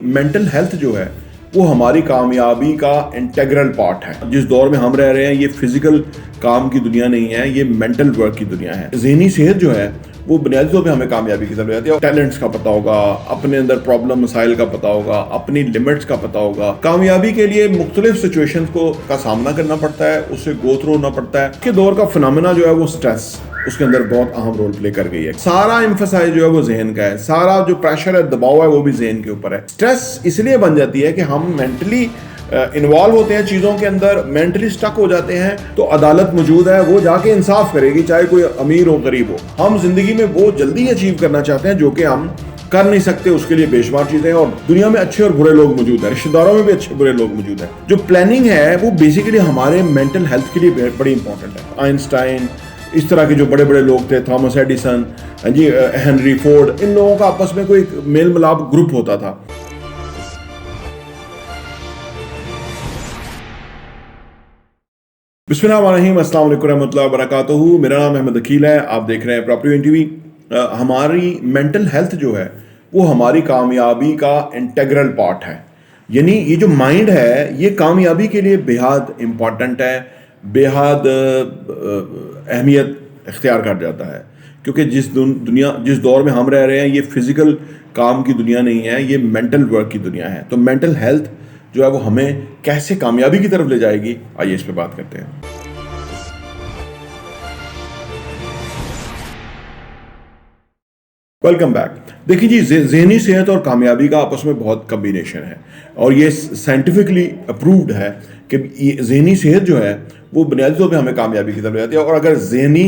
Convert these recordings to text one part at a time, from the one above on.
Mental health जो है वो हमारी कामयाबी का इंटेग्रल पार्ट है। जिस दौर में हम रह रहे हैं ये फिजिकल काम की दुनिया नहीं है, ये मेंटल वर्क की दुनिया है। ज़हनी सेहत जो है वो बुनियादी तौर पे हमें कामयाबी की तरफ ले जाती है। टैलेंट्स का पता होगा, अपने अंदर प्रॉब्लम मसाइल का पता होगा, अपनी लिमिट्स का पता होगा। कामयाबी के लिए मुख्तलिफ सिचुएशंस का सामना करना पड़ता है, उससे गो थ्रू होना पड़ता है। के दौर का फिनोमेना जो है वो स्ट्रेस उसके अंदर बहुत अहम रोल प्ले कर गई है। सारा एम्फसाइज जो है वो जहन का है, सारा जो प्रेशर है, दबाव है, वो भी जहन के ऊपर है। स्ट्रेस इसलिए बन जाती है कि हम मेंटली इन्वॉल्व होते हैं चीज़ों के अंदर, मेंटली स्टक हो जाते हैं। तो अदालत मौजूद है, वो जाके इंसाफ करेगी, चाहे कोई अमीर हो गरीब हो। हम जिंदगी में वो जल्दी अचीव करना चाहते हैं जो कि हम कर नहीं सकते, उसके लिए बेशुमार चीजें। और दुनिया में अच्छे और बुरे लोग मौजूद हैं, रिश्तेदारों में भी अच्छे बुरे लोग मौजूद हैं। जो प्लानिंग है वो बेसिकली हमारे मेंटल हेल्थ के लिए बड़ी इंपॉर्टेंट है। आइंस्टाइन, इस तरह के जो बड़े बड़े लोग थे, थॉमस एडिसन जी, हेनरी फोर्ड, इन लोगों का आपस में कोई मेल मिलाप ग्रुप होता था। बिस्मिल्लाहिर्रहमानिर्रहीम, अस्सलाम वालेकुम रहमतुल्लाहि व बरकातहू। मेरा नाम अहमद अकील है, आप देख रहे हैं प्रॉपर्टी टीवी। हमारी मेंटल हेल्थ जो है वो हमारी कामयाबी का इंटेग्रल पार्ट है। यानी ये जो माइंड है ये कामयाबी के लिए बेहद इम्पॉर्टेंट है, बेहद अहमियत इख्तियार कर जाता है। क्योंकि जिस दौर में हम रह रहे हैं ये फिजिकल काम की दुनिया नहीं है, ये मेंटल वर्क की दुनिया है। तो मेंटल हेल्थ जो है वो हमें कैसे कामयाबी की तरफ ले जाएगी, आइए इस पे बात करते हैं। Welcome back. देखिए जी, ज़हनी सेहत और कामयाबी का आपस में बहुत कम्बिनेशन है और ये साइंटिफिकली अप्रूव्ड है कि ज़हनी सेहत जो है वो बुनियादी तौर पे हमें कामयाबी की तरफ ले जाती है। और अगर ज़हनी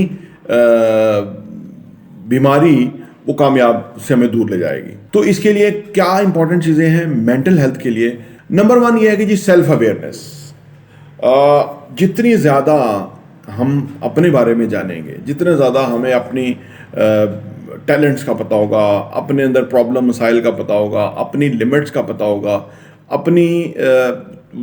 बीमारी वो कामयाब से हमें दूर ले जाएगी। तो इसके लिए क्या इंपॉर्टेंट चीज़ें हैं मेंटल हेल्थ के लिए? नंबर वन ये है कि जी सेल्फ अवेयरनेस। जितनी ज़्यादा हम अपने बारे में जानेंगे, जितने ज़्यादा हमें अपनी टैलेंट्स का पता होगा, अपने अंदर प्रॉब्लम मसाइल का पता होगा, अपनी लिमिट्स का पता होगा, अपनी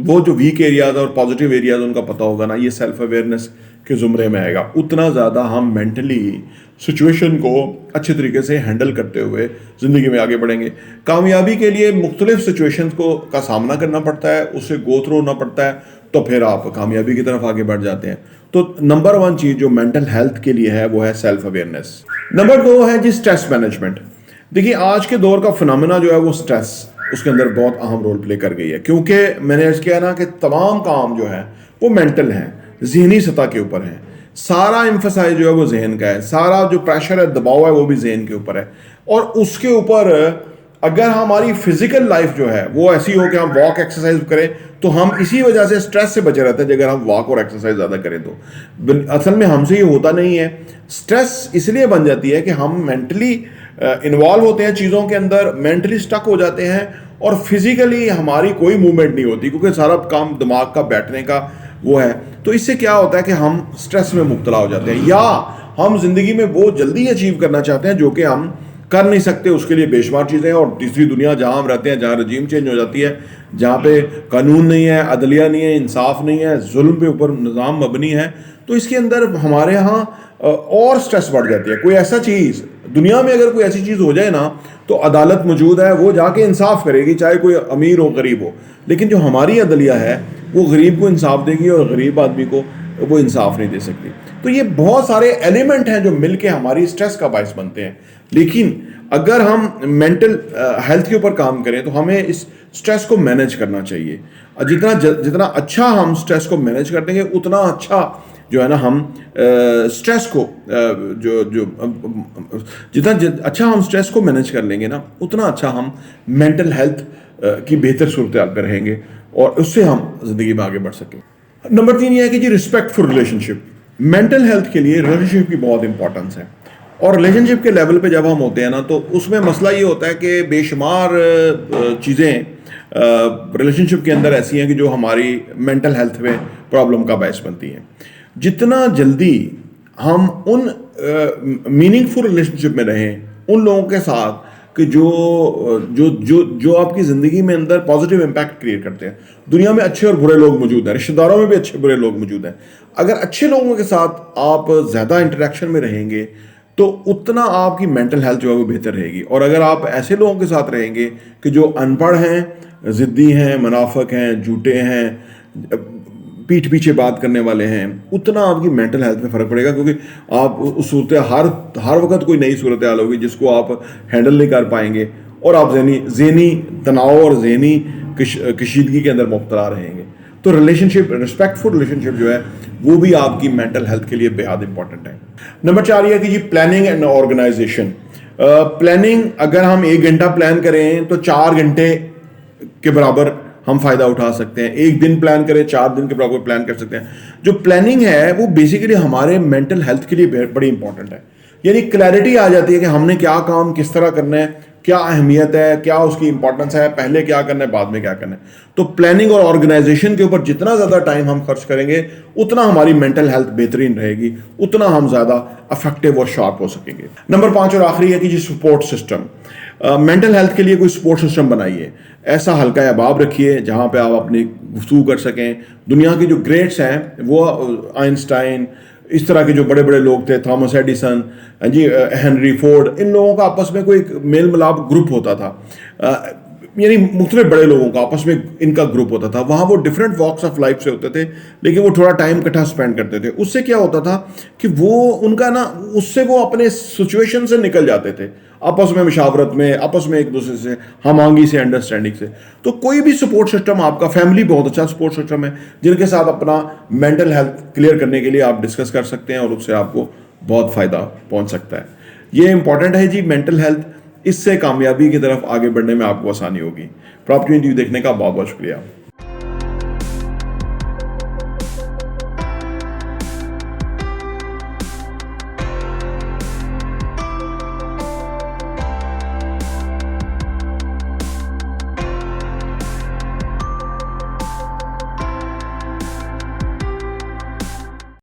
वो जो वीक एरियाज और पॉजिटिव एरियाज उनका पता होगा ना, ये सेल्फ अवेयरनेस के ज़ुमरे में आएगा। उतना ज़्यादा हम मेंटली सिचुएशन को अच्छे तरीके से हैंडल करते हुए ज़िंदगी में आगे बढ़ेंगे। कामयाबी के लिए मुख्तलिफ सिचुएशंस का सामना करना पड़ता है, उससे गो थ्रू होना पड़ता है, तो फिर आप कामयाबी की तरफ आगे बढ़ जाते हैं। तो नंबर वन चीज़ जो मेंटल हेल्थ के लिए है वो है सेल्फ अवेयरनेस। नंबर दो है जी स्ट्रेस मैनेजमेंट। देखिए आज के दौर का फिनोमेना जो है वो स्ट्रेस उसके अंदर बहुत अहम रोल प्ले कर गई है। क्योंकि मैंने अर्ज किया ना कि तमाम काम जो है वो मेंटल हैं, ज़हनी सतह के ऊपर है। सारा एम्फसाइज जो है वो जहन का है, सारा जो प्रेशर है, दबाव है, वो भी जहन के ऊपर है। और उसके ऊपर अगर हमारी फिजिकल लाइफ जो है वो ऐसी हो कि हम वॉक एक्सरसाइज करें तो हम इसी वजह से स्ट्रेस से बचे रहते हैं। अगर हम वॉक और एक्सरसाइज ज़्यादा करें तो असल में हमसे ये होता नहीं है। स्ट्रेस इसलिए बन जाती है कि हम मेंटली इन्वॉल्व होते हैं चीज़ों के अंदर, मेंटली स्टक हो जाते हैं और फिजिकली हमारी कोई मूवमेंट नहीं होती, क्योंकि सारा काम दिमाग का बैठने का वो है। तो इससे क्या होता है कि हम स्ट्रेस में मुब्तला हो जाते हैं, या हम जिंदगी में वो जल्दी अचीव करना चाहते हैं जो कि हम कर नहीं सकते, उसके लिए बेशुमार चीज़ें। और तीसरी दुनिया जहाँ हम रहते हैं, जहाँ रजीम चेंज हो जाती है, जहाँ पे कानून नहीं है, अदलिया नहीं है, इंसाफ नहीं है, जुल्म पे ऊपर निज़ाम मबनी है, तो इसके अंदर हमारे यहाँ और स्ट्रेस बढ़ जाती है। कोई ऐसा चीज़ दुनिया में अगर कोई ऐसी चीज़ हो जाए ना तो अदालत मौजूद है, वो जाके इंसाफ करेगी, चाहे कोई अमीर हो गरीब हो। लेकिन जो हमारी अदलिया है वो गरीब को इंसाफ देगी और गरीब आदमी को वो इंसाफ नहीं दे सकती। तो ये बहुत सारे एलिमेंट हैं जो मिलके हमारी स्ट्रेस का बायस बनते हैं। लेकिन अगर हम मेंटल हेल्थ के ऊपर काम करें तो हमें इस स्ट्रेस को मैनेज करना चाहिए। जितना अच्छा हम स्ट्रेस को मैनेज कर देंगे उतना अच्छा जो है ना हम स्ट्रेस को जितना अच्छा हम स्ट्रेस को मैनेज कर लेंगे ना उतना अच्छा हम मेंटल हेल्थ की बेहतर सूरत हाल पर रहेंगे और उससे हम जिंदगी में आगे बढ़ सकें। नंबर 3 ये है कि जी रिस्पेक्टफुल रिलेशनशिप। मेंटल हेल्थ के लिए रिलेशनशिप की बहुत इंपॉर्टेंस है। और रिलेशनशिप के लेवल पे जब हम होते हैं ना तो उसमें मसला ये होता है कि बेशुमार चीज़ें रिलेशनशिप के अंदर ऐसी हैं कि जो हमारी मेंटल हेल्थ में प्रॉब्लम का बायस बनती हैं। जितना जल्दी हम उन मीनिंगफुल रिलेशनशिप में रहें उन लोगों के साथ कि जो आपकी ज़िंदगी में अंदर पॉजिटिव इम्पैक्ट क्रिएट करते हैं। दुनिया में अच्छे और बुरे लोग मौजूद हैं, रिश्तेदारों में भी अच्छे बुरे लोग मौजूद हैं। अगर अच्छे लोगों के साथ आप ज़्यादा इंटरेक्शन में रहेंगे तो उतना आपकी मेंटल हेल्थ जो है वो बेहतर रहेगी। और अगर आप ऐसे लोगों के साथ रहेंगे कि जो अनपढ़ हैं, ज़िद्दी हैं, मुनाफिक हैं, झूठे हैं, पीठ पीछे बात करने वाले हैं, उतना आपकी मेंटल हेल्थ में फ़र्क पड़ेगा, क्योंकि आप उस सूरत हर वक्त कोई नई सूरत हाल होगी जिसको आप हैंडल नहीं कर पाएंगे, और आप ज़हनी तनाव और ज़हनी कशीदगी के अंदर मुब्तला रहेंगे। तो रिलेशनशिप, रिस्पेक्टफुल रिलेशनशिप जो है वो भी आपकी मेंटल हेल्थ के लिए बेहद इंपॉर्टेंट है। नंबर 4 ये है कि जी प्लानिंग एंड ऑर्गेनाइजेशन। प्लानिंग, अगर हम 1 घंटा प्लान करें तो 4 घंटे के बराबर हम फायदा उठा सकते हैं। 1 दिन प्लान करें, 4 दिन के बराबर प्लान कर सकते हैं। जो प्लानिंग है वो बेसिकली हमारे मेंटल हेल्थ के लिए बड़ी इंपॉर्टेंट है। यानी क्लैरिटी आ जाती है कि हमने क्या काम किस तरह करना है, क्या अहमियत है, क्या उसकी इंपॉर्टेंस है, पहले क्या करना है, बाद में क्या करना है। तो प्लानिंग और ऑर्गेनाइजेशन के ऊपर जितना ज़्यादा टाइम हम खर्च करेंगे उतना हमारी मेंटल हेल्थ बेहतरीन रहेगी, उतना हम ज़्यादा इफेक्टिव और शार्प हो सकेंगे। नंबर 5 और आखिरी है कि जी सपोर्ट सिस्टम। मेंटल हेल्थ के लिए कोई सपोर्ट सिस्टम बनाइए, ऐसा हल्का अहबाब रखिए जहाँ पे आप अपनी गुफ्तगू कर सकें। दुनिया के जो ग्रेट्स हैं वो आइंस्टाइन, इस तरह के जो बड़े बड़े लोग थे, थॉमस एडिसन जी, हेनरी फोर्ड, इन लोगों का आपस में कोई मेल मिलाप ग्रुप होता था, यानी मुख्तलिफ बड़े लोगों का आपस में इनका ग्रुप होता था। वहाँ वो डिफरेंट वॉक्स ऑफ लाइफ से होते थे, लेकिन वो थोड़ा टाइम इकट्ठा स्पेंड करते थे। उससे क्या होता था कि वो उनका ना, उससे वो अपने सिचुएशन से निकल जाते थे, आपस में मुशावरत में, आपस में एक दूसरे से हम आंगी से, अंडरस्टैंडिंग से। तो कोई भी सपोर्ट सिस्टम, आपका फैमिली बहुत अच्छा सपोर्ट सिस्टम है जिनके साथ अपना मेंटल हेल्थ क्लियर करने के लिए आप डिस्कस कर सकते हैं और उससे आपको बहुत फ़ायदा पहुंच सकता है। ये इंपॉर्टेंट है जी मेंटल हेल्थ, इससे कामयाबी की तरफ आगे बढ़ने में आपको आसानी होगी। प्रॉपर्टी न्यूज़ देखने का बहुत बहुत शुक्रिया।